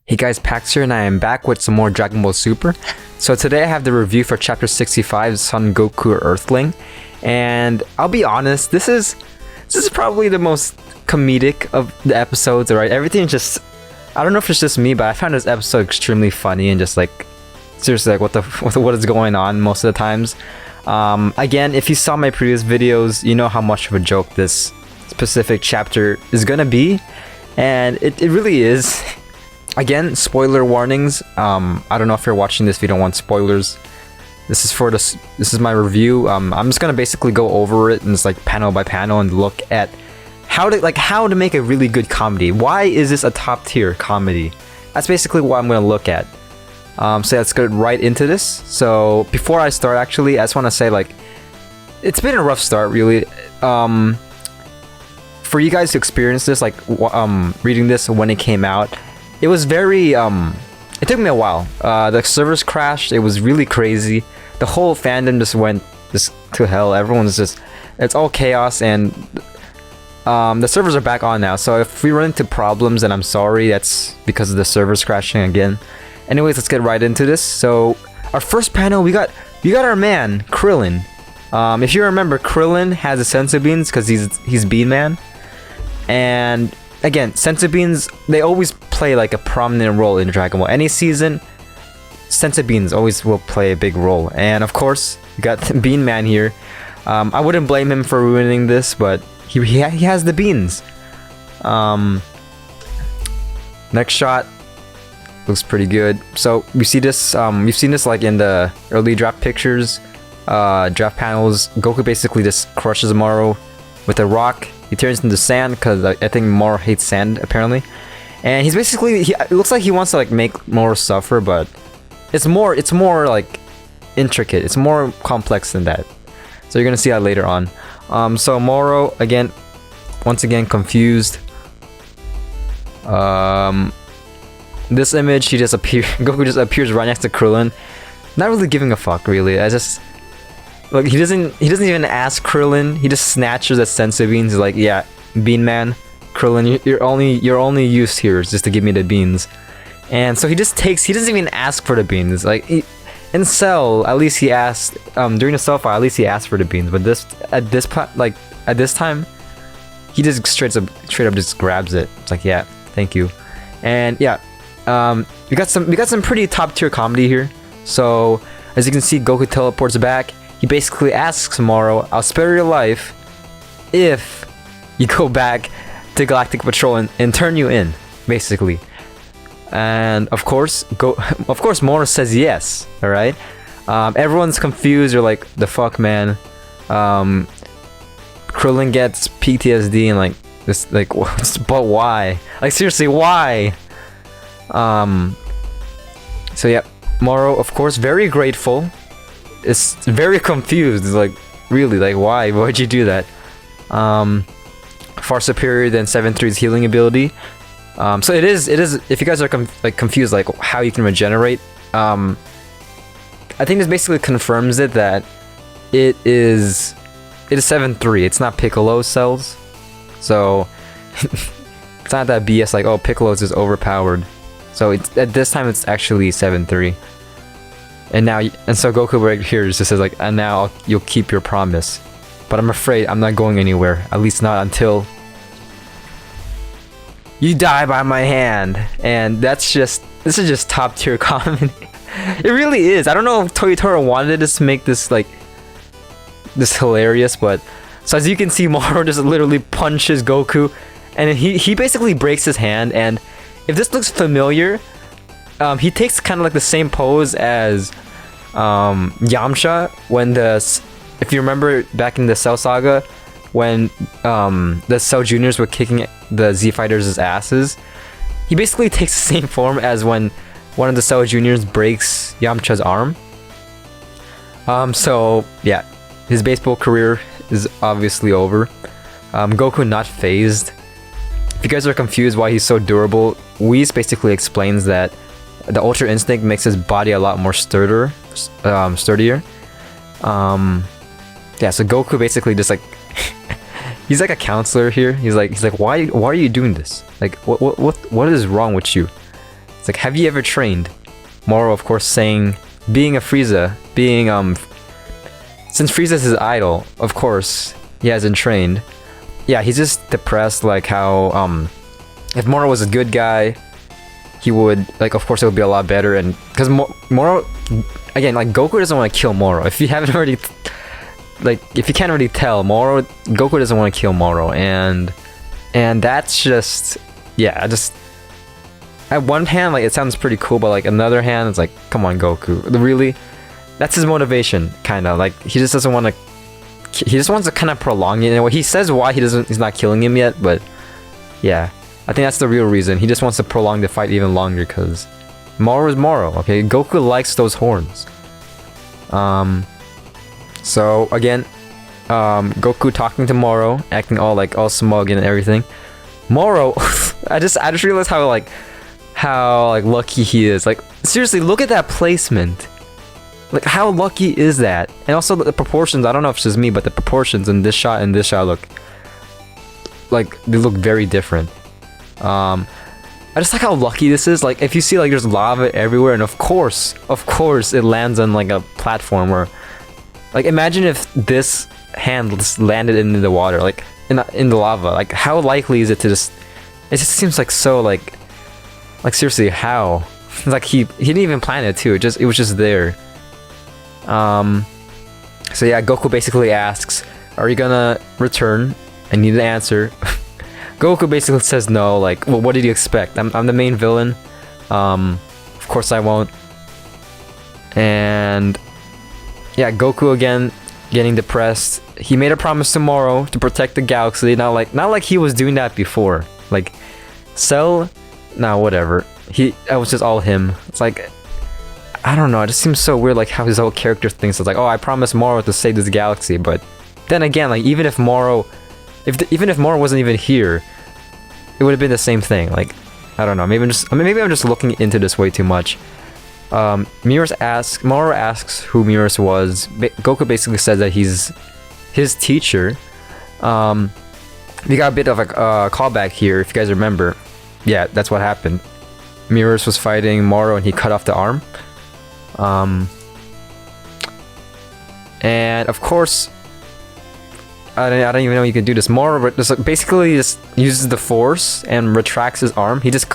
Hey guys, Pax here and I am back with some more Dragon Ball Super. So today I have the review for Chapter 65, Son Goku Earthling. And I'll be honest, this is probably the most comedic of the episodes, alright? Everything just, I don't know if it's just me, but I found this episode extremely funny and just like, seriously, like what is going on most of the times. Again, if you saw my previous videos, you know how much of a joke this specific chapter is gonna be. And it really is. Again, spoiler warnings. I don't know if you're watching this if you don't want spoilers. This is my review. I'm just gonna basically go over it and just like panel by panel and look at how to make a really good comedy. Why is this a top tier comedy? That's basically what I'm gonna look at. So let's get right into this. So before I start, actually, I just want to say like it's been a rough start, really. For you guys to experience this, like reading this when it came out. It was very, it took me a while. The servers crashed, it was really crazy. The whole fandom just went to hell. Everyone's just, it's all chaos, and the servers are back on now. So if we run into problems, then I'm sorry, that's because of the servers crashing again. Anyways, let's get right into this. So our first panel, we got our man, Krillin. If you remember, Krillin has a senzu beans because he's Bean Man. And again, senzu beans, they always play like a prominent role in Dragon Ball. Any season, senzu beans always will play a big role. And of course, you got Bean Man here. I wouldn't blame him for ruining this, but he has the beans. Next shot looks pretty good. So we see this. We've seen this like in the early draft pictures, draft panels. Goku basically just crushes Moro with a rock. He turns into sand because I think Moro hates sand apparently, and he's basically it looks like he wants to like make Moro suffer, but it's more like intricate. It's more complex than that. So you're gonna see that later on. So Moro once again confused. This image, Goku just appears right next to Krillin, not really giving a fuck really. Like he doesn't even ask Krillin. He just snatches the senzu beans. He's like, yeah, Bean Man, Krillin, your only use here is just to give me the beans. And so he just takes. He doesn't even ask for the beans. Like in Cell, at least he asked. During the Cell fight, at least he asked for the beans. But at this time, he just straight up just grabs it. It's like, yeah, thank you. And yeah, we got some pretty top tier comedy here. So as you can see, Goku teleports back. He basically asks Moro, I'll spare your life if you go back to Galactic Patrol and turn you in, basically. And of course Moro says yes. All right. Everyone's confused. They're like, the fuck, man. Krillin gets PTSD and like this, like, but why? Like seriously, why? So yeah, Moro, of course, very grateful. Is very confused. It's like, really, like, why? Why'd you do that? Far superior than 7-3's healing ability. So it is. If you guys are confused, like how you can regenerate, I think this basically confirms it that it is 7-3. It's not Piccolo's cells, so it's not that BS like, oh, Piccolo's is overpowered. So it's at this time it's actually 7-3. And so Goku right here just says like, and now you'll keep your promise, but I'm afraid I'm not going anywhere, at least not until you die by my hand. And this is just top tier comedy. It really is. I don't know if Toyotaro wanted us to make this like this hilarious, but so as you can see, Moro just literally punches Goku, and he basically breaks his hand. And if this looks familiar, he takes kind of like the same pose as Yamcha when if you remember back in the Cell Saga when the Cell Juniors were kicking the Z Fighters' asses. He basically takes the same form as when one of the Cell Juniors breaks Yamcha's arm. So yeah, his baseball career is obviously over. Goku not phased. If you guys are confused why he's so durable, Whis basically explains that the Ultra Instinct makes his body a lot more sturdier. Yeah, so Goku basically just like he's like a counselor here. He's like, why are you doing this? Like, what is wrong with you? It's like, have you ever trained? Moro, of course, saying, being a Frieza, since Frieza's his idol, of course, he hasn't trained. Yeah, he's just depressed, like how, if Moro was a good guy, he would, like, of course it would be a lot better, and, because Moro, again, like, Goku doesn't want to kill Moro. If you haven't already, like, if you can't already tell, Goku doesn't want to kill Moro, and that's just, yeah, just, at one hand, like, it sounds pretty cool, but, like, another hand, it's like, come on, Goku, really? That's his motivation, kind of, like, he just doesn't want to, he just wants to kind of prolong it in a way. He says why he's not killing him yet, but, yeah, I think that's the real reason. He just wants to prolong the fight even longer, because Moro is Moro, okay? Goku likes those horns. So, again, Goku talking to Moro, acting all smug and everything. Moro, I just realized how lucky he is. Like, seriously, look at that placement. Like, how lucky is that? And also the proportions, I don't know if it's just me, but the proportions in this shot and this shot look like they look very different. I just like how lucky this is. Like, if you see, like, there's lava everywhere, and of course it lands on like a platform where, like, imagine if this hand just landed in the water, like in the lava. Like, how likely is it to just, it just seems like so like seriously, how? Like, he didn't even plan it too. It was just there. So yeah, Goku basically asks, are you gonna return? I need an answer. Goku basically says no, like, well, what did you expect? I'm the main villain. Of course I won't. And yeah, Goku again getting depressed. He made a promise to Moro to protect the galaxy. Not like he was doing that before. Like, Cell, nah, whatever. That was just all him. It's like, I don't know, it just seems so weird, like, how his whole character thinks. It's like, oh, I promised Moro to save this galaxy, but then again, like, even if Moro wasn't even here, it would have been the same thing. Like, I don't know, maybe I'm just looking into this way too much. Moro asks who Miros was. Goku basically says that he's his teacher. We got a bit of a callback here, if you guys remember. Yeah, that's what happened. Miros was fighting Moro and he cut off the arm. And of course, I don't even know you can do this. Moro basically just uses the force and retracts his arm. He just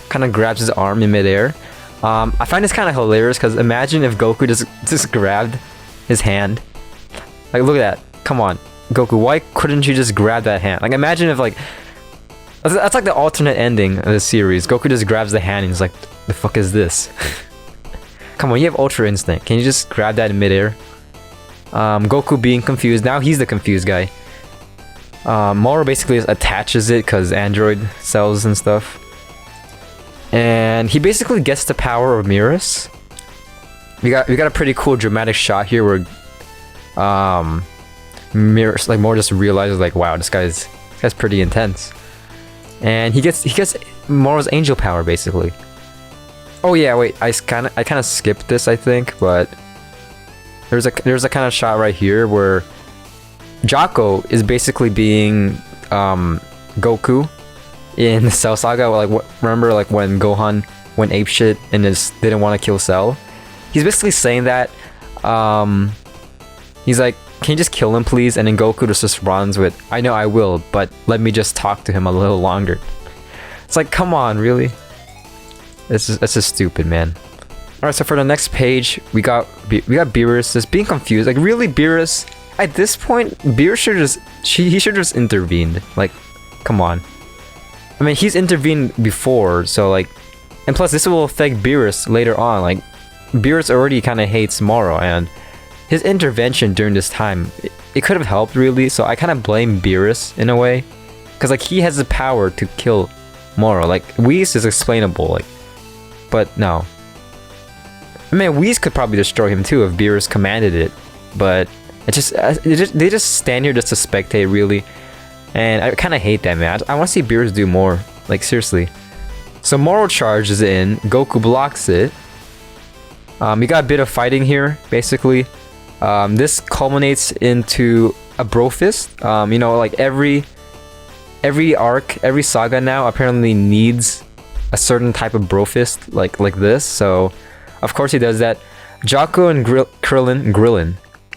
kind of grabs his arm in midair. I find this kind of hilarious because imagine if Goku just grabbed his hand. Like, look at that. Come on, Goku, why couldn't you just grab that hand? Like, imagine if, like, that's like the alternate ending of the series. Goku just grabs the hand and he's like, the fuck is this? Come on, you have Ultra Instinct. Can you just grab that in midair? Goku being confused. Now he's the confused guy. Moro basically just attaches it because Android cells and stuff. And he basically gets the power of Miros. We got a pretty cool dramatic shot here where Miros, like, Moro just realizes, like, wow, this guy's pretty intense. And he gets Moro's angel power basically. Oh yeah, wait, I kind of skipped this, I think, but there's a kind of shot right here where Jocko is basically being Goku in the Cell Saga. Like, remember, like, when Gohan went apeshit and just didn't want to kill Cell? He's basically saying that. He's like, can you just kill him, please? And then Goku just responds with, I know I will, but let me just talk to him a little longer. It's like, come on, really? It's just stupid, man. Alright, so for the next page, we got Beerus just being confused. Like, really, Beerus? At this point, Beerus should just intervened. Like, come on. I mean, he's intervened before, so, like, and plus this will affect Beerus later on. Like, Beerus already kind of hates Moro, and his intervention during this time, it could have helped, really. So I kind of blame Beerus in a way, because, like, he has the power to kill Moro. Like, Whis is explainable, like, but no. I mean, Whis could probably destroy him too if Beerus commanded it, but they just stand here just to spectate, really. And I kind of hate that, man. I want to see Beerus do more. Like, seriously. So Moro charges in. Goku blocks it. We got a bit of fighting here, basically. This culminates into a bro fist. You know, like, every arc, every saga now apparently needs a certain type of bro fist like this. So of course he does that. Jaco and Krillin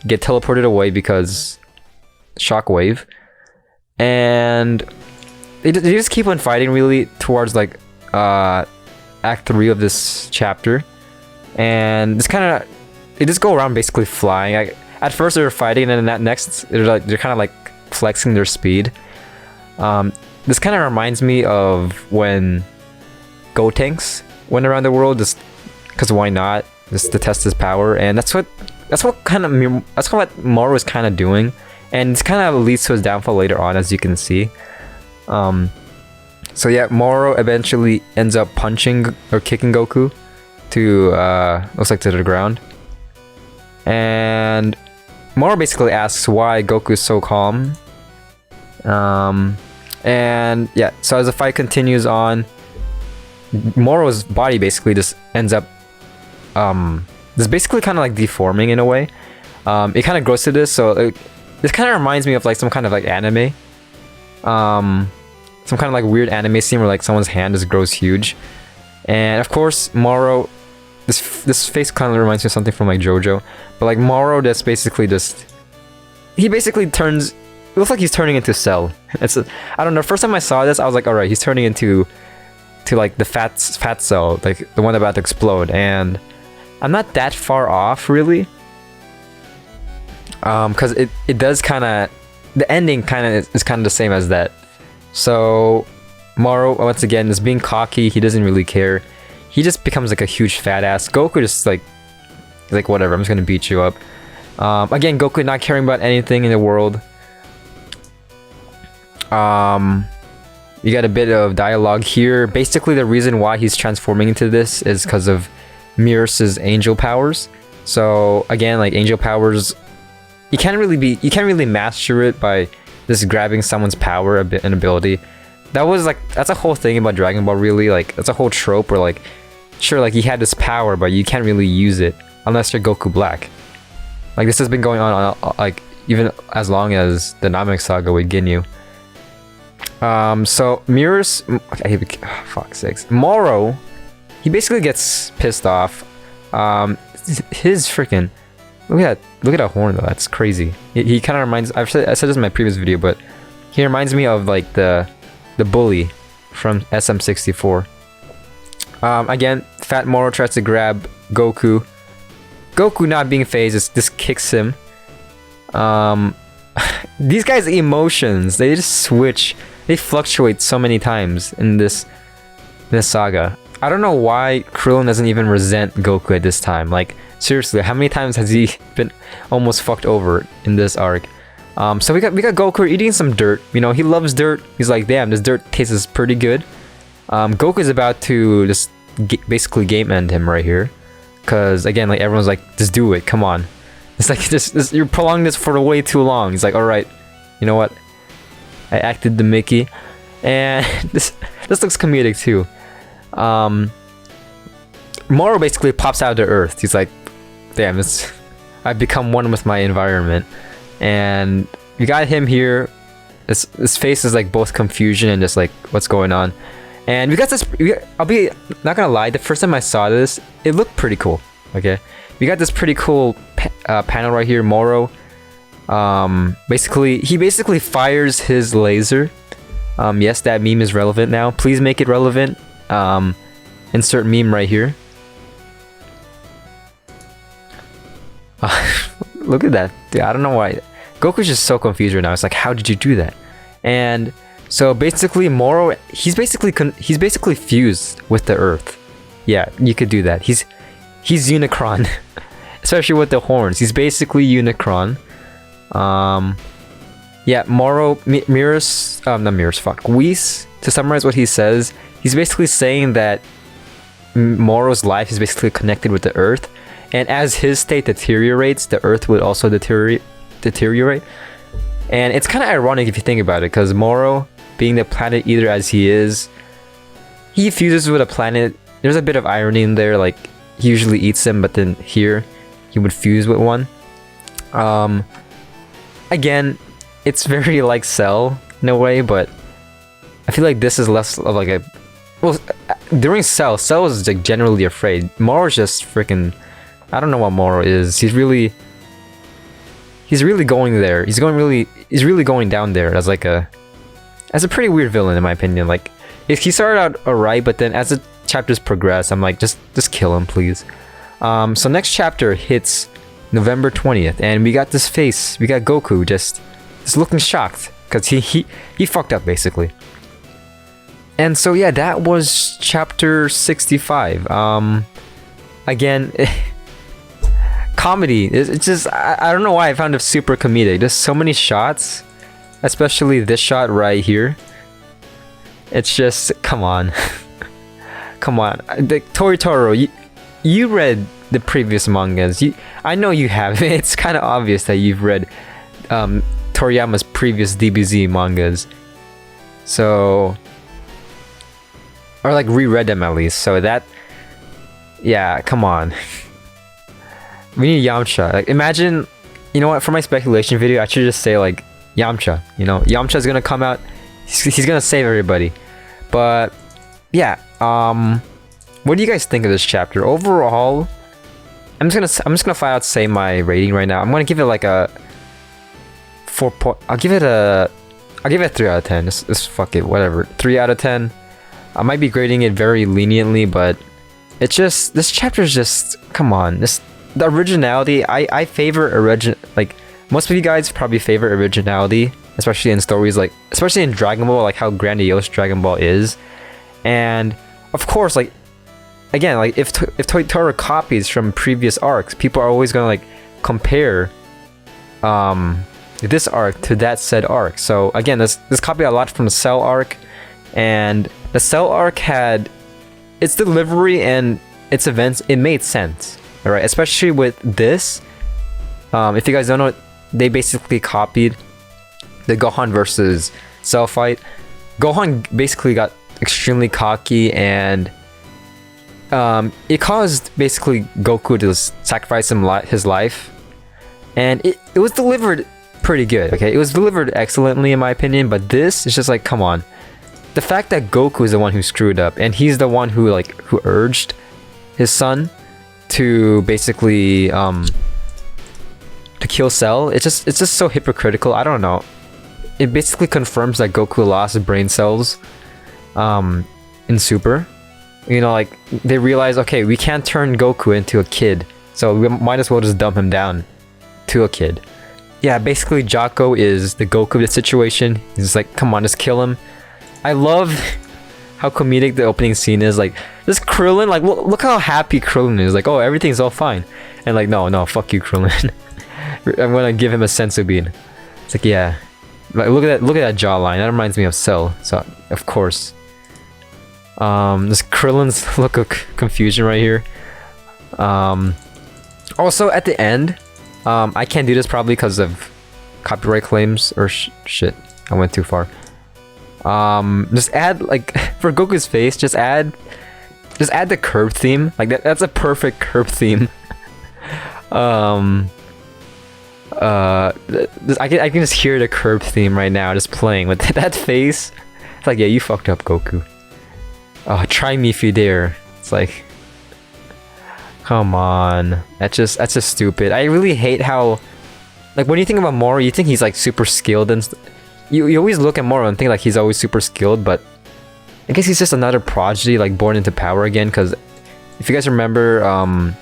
get teleported away because shockwave, and they just keep on fighting really towards like Act 3 of this chapter, and it's kind of they just go around basically flying. At first they were fighting, and then next they're kind of like flexing their speed. This kind of reminds me of when Gotenks went around the world, just because why not? Just to test his power, and that's what Moro is kind of doing, and it's kind of leads to his downfall later on, as you can see. So yeah, Moro eventually ends up punching or kicking Goku to looks like to the ground, and Moro basically asks why Goku is so calm. And yeah, so as the fight continues on, Moro's body basically just ends up this basically kind of like deforming in a way. It kind of grows to this, so this kind of reminds me of like some kind of like anime, some kind of like weird anime scene where like someone's hand just grows huge. And of course Moro, this face kind of reminds me of something from like JoJo, but like Moro just basically he basically turns, it looks like he's turning into Cell. I don't know, first time I saw this I was like, alright, he's turning into like the fat Cell, like the one about to explode, and I'm not that far off really, because it does kind of, the ending kind of is kind of the same as that. So Moro once again is being cocky, he doesn't really care, he just becomes like a huge fat ass. Goku just like whatever, I'm just gonna beat you up. Again, Goku not caring about anything in the world. You got a bit of dialogue here. Basically the reason why he's transforming into this is because of Mirror's angel powers. So again, like angel powers, you can't really master it by just grabbing someone's power, an ability. That's a whole thing about Dragon Ball really, like that's a whole trope where like, sure, like he had this power but you can't really use it unless you're Goku Black. Like this has been going on like even as long as the Namek saga with Ginyu. So Mirror's, fuck sakes, Moro, he basically gets pissed off. His freaking, look at that horn though, that's crazy. He kind of reminds, I said this in my previous video, but he reminds me of like the bully from SM64. Again, Fat Moro tries to grab Goku. Goku, not being phased, just kicks him. These guys' emotions, they just switch, they fluctuate so many times in this saga. I don't know why Krillin doesn't even resent Goku at this time. Like seriously, how many times has he been almost fucked over in this arc? So we got Goku eating some dirt. You know, he loves dirt. He's like, damn, this dirt tastes pretty good. Goku's about to just basically game end him right here, cause again, like everyone's like, just do it, come on. It's like this you're prolonging this for way too long. He's like, all right, you know what? I acted the Mickey, and this looks comedic too. Moro basically pops out of the earth. He's like, damn, I've become one with my environment. And you got him here. His face is like both confusion and just like, what's going on? And we got this, I'll be not gonna lie, the first time I saw this, it looked pretty cool. Okay, we got this pretty cool panel right here. Moro, he basically fires his laser. Yes, that meme is relevant now. Please make it relevant. Insert meme right here. Look at that, dude. I don't know why Goku's just so confused right now. It's like, how did you do that? And so basically Moro, he's basically fused with the earth. Yeah, you could do that. He's Unicron. Especially with the horns, he's basically Unicron. Yeah, Moro, Whis, to summarize what he says, he's basically saying that Moro's life is basically connected with the earth, and as his state deteriorates, the earth would also deteriorate. And it's kind of ironic if you think about it, because Moro, being the planet eater as he is, he fuses with a planet. There's a bit of irony in there, like he usually eats them, but then here he would fuse with one. Again, it's very like Cell in a way, but I feel like this is less of like well, during Cell was like generally afraid. Moro's just freaking. I don't know what Moro is. He's really going there. He's really going down there as like a pretty weird villain in my opinion. Like he started out alright, but then as the chapters progress, I'm like just kill him, please. So next chapter hits November 20th, and we got this face. We got Goku just looking shocked because he fucked up basically. And so yeah, that was chapter 65. Again, comedy. It's just I don't know why I found it super comedic. There's so many shots, especially this shot right here. It's just come on, come on. The Toritoro, you read the previous mangas. I know you have. It's kind of obvious that you've read Toriyama's previous DBZ mangas. So, or like reread them at least. So that, yeah, come on. We need Yamcha. Like imagine, you know what? For my speculation video, I should just say like Yamcha. You know, Yamcha's gonna come out. He's gonna save everybody. But yeah, what do you guys think of this chapter overall? I'm just gonna flat out say my rating right now. I'm gonna give it like a 4. I'll give it a 3 out of 10. Just fuck it, whatever. 3 out of 10. I might be grading it very leniently, but it's just this chapter is just come on. The originality. I favor like most of you guys probably favor originality, especially in stories like especially in Dragon Ball, like how grandiose Dragon Ball is, and of course like. Again, like if Toritoro copies from previous arcs, people are always gonna like compare this arc to that said arc. So again, this copied a lot from the Cell arc, and the Cell arc had its delivery and its events. It made sense, all right. Especially with this, if you guys don't know, they basically copied the Gohan versus Cell fight. Gohan basically got extremely cocky and. It caused basically Goku to sacrifice his life, and it was delivered pretty good. Okay, it was delivered excellently in my opinion. But this is just like, come on, the fact that Goku is the one who screwed up, and he's the one who urged his son to basically to kill Cell. It's just so hypocritical. I don't know. It basically confirms that Goku lost brain cells, in Super. You know, like they realize, okay, we can't turn Goku into a kid, so we might as well just dump him down to a kid. Yeah, basically Jocko is the Goku of the situation. He's like, come on, just kill him. I love how comedic the opening scene is. Like this Krillin, like look how happy Krillin is. Like, oh, everything's all fine, and like no, fuck you, Krillin. I'm gonna give him a senzu bean. It's like, yeah, like look at that jawline. That reminds me of Cell. So of course. This Krillin's look of confusion right here. Also at the end, I can't do this probably because of copyright claims or shit. I went too far. Just add like for Goku's face, just add the curb theme. Like that's a perfect curb theme. I can just hear the curb theme right now, just playing with that face. It's like, yeah, you fucked up, Goku. Oh, try me if you dare. It's like, come on. That's just stupid. I really hate how, like, when you think about Moro, you think he's like super skilled and you always look at Moro and think like he's always super skilled, but I guess he's just another prodigy, like born into power again. Because if you guys remember,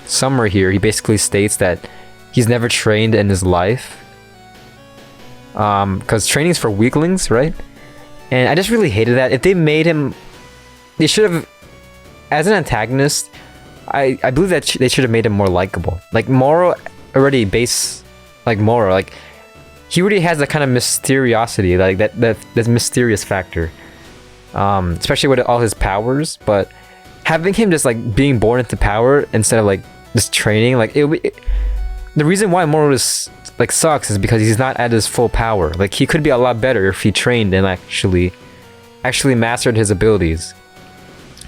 somewhere here he basically states that he's never trained in his life. Because training's for weaklings, right? And I just really hated that. If they made him, they should have, as an antagonist, I believe that they should have made him more likable. Like Moro already Moro, like he already has that kind of mysteriosity, like that mysterious factor, especially with all his powers. But having him just like being born into power instead of like just training, like the reason why Moro is like sucks is because he's not at his full power. Like he could be a lot better if he trained and actually mastered his abilities.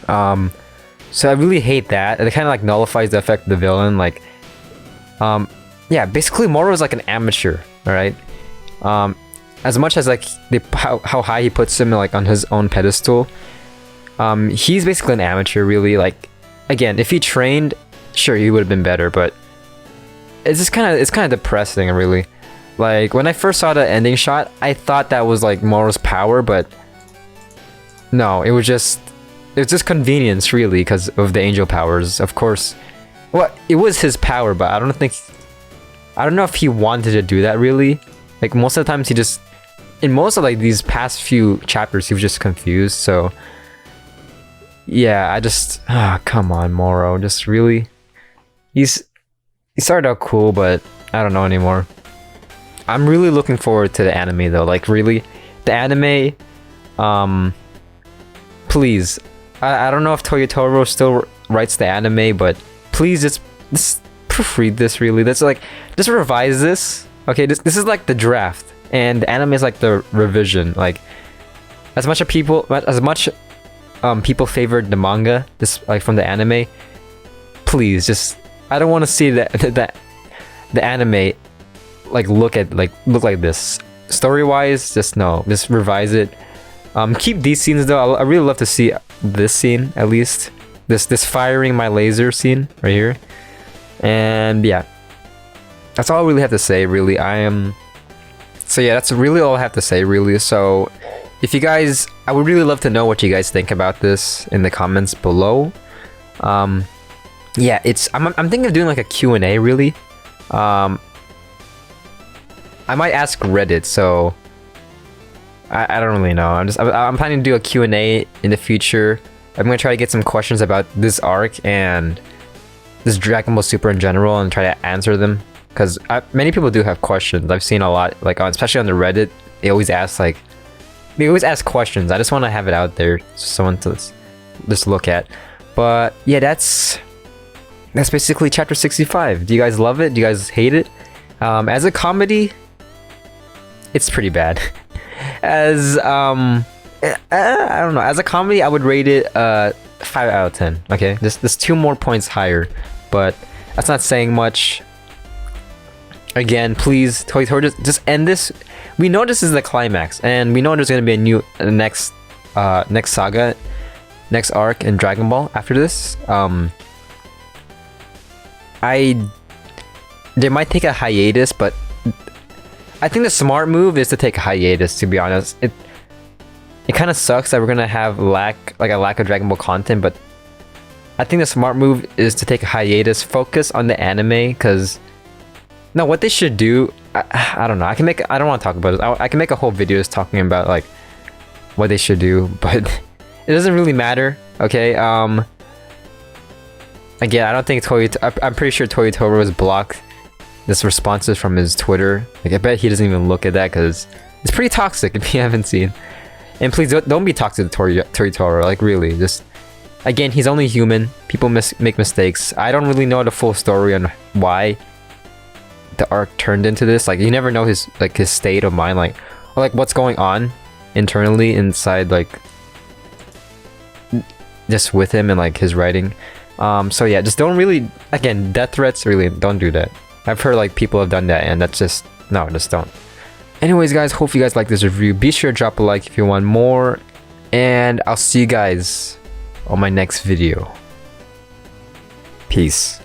So I really hate that. It kind of like nullifies the effect of the villain. Like, yeah, basically Moro is like an amateur, all right? As much as like how high he puts him like on his own pedestal, He's basically an amateur, really. Like, again, if he trained, sure, he would have been better, but it's kind of depressing, really. Like, when I first saw the ending shot, I thought that was like Moro's power, but no, it was just convenience, really, because of the angel powers. Of course, well, it was his power, but I don't know if he wanted to do that, really. Like, most of the times in most of like these past few chapters, he was just confused. So yeah, come on, Moro, just really, he started out cool, but I don't know anymore. I'm really looking forward to the anime though. Like, really, the anime, please, I don't know if Toyotaro still writes the anime, but please just proofread this, really. That's like, just revise this. Okay, this is like the draft, and the anime is like the revision. Like, as much people favored the manga, just like from the anime, please just, I don't want to see that the anime look like this. Story wise, just revise it. Keep these scenes though. I really love to see this scene, at least this firing my laser scene right here. And yeah, that's all I really have to say, really. So yeah, that's really all I have to say, really. So if you guys, I would really love to know what you guys think about this in the comments below. Yeah, I'm thinking of doing like a Q&A, really. I might ask Reddit, so I don't really know. I'm planning to do a Q&A in the future. I'm gonna try to get some questions about this arc and this Dragon Ball Super in general and try to answer them, because many people do have questions. I've seen a lot, like especially on the Reddit, they always ask questions. I just want to have it out there, so someone to just look at. But yeah, that's basically chapter 65. Do you guys love it? Do you guys hate it? As a comedy, it's pretty bad. As I don't know, as a comedy, I would rate it 5 out of 10. Okay, there's 2 more points higher, but that's not saying much. Again, please, Toyotaro, just end this. We know this is the climax, and we know there's gonna be a new next saga, next arc in Dragon Ball after this. They might take a hiatus, but I think the smart move is to take a hiatus, to be honest. It kind of sucks that we're gonna have a lack of Dragon Ball content, but I think the smart move is to take a hiatus, focus on the anime, because no, what they should do, I don't know. I don't want to talk about it. I can make a whole video just talking about like what they should do, but it doesn't really matter. Okay. Again, I don't think I'm pretty sure Toyotaro has blocked this responses from his Twitter. Like, I bet he doesn't even look at that, because it's pretty toxic if you haven't seen. And please don't be toxic to Toyotaro. Like, really, just, again, he's only human. People make mistakes. I don't really know the full story on why the arc turned into this. Like, you never know his state of mind, or what's going on internally inside, like, just with him and like his writing. So yeah, just don't really, again, death threats, really don't do that. I've heard like people have done that, and that's just don't. Anyways, guys, hope you guys like this review. Be sure to drop a like if you want more, and I'll see you guys on my next video. Peace.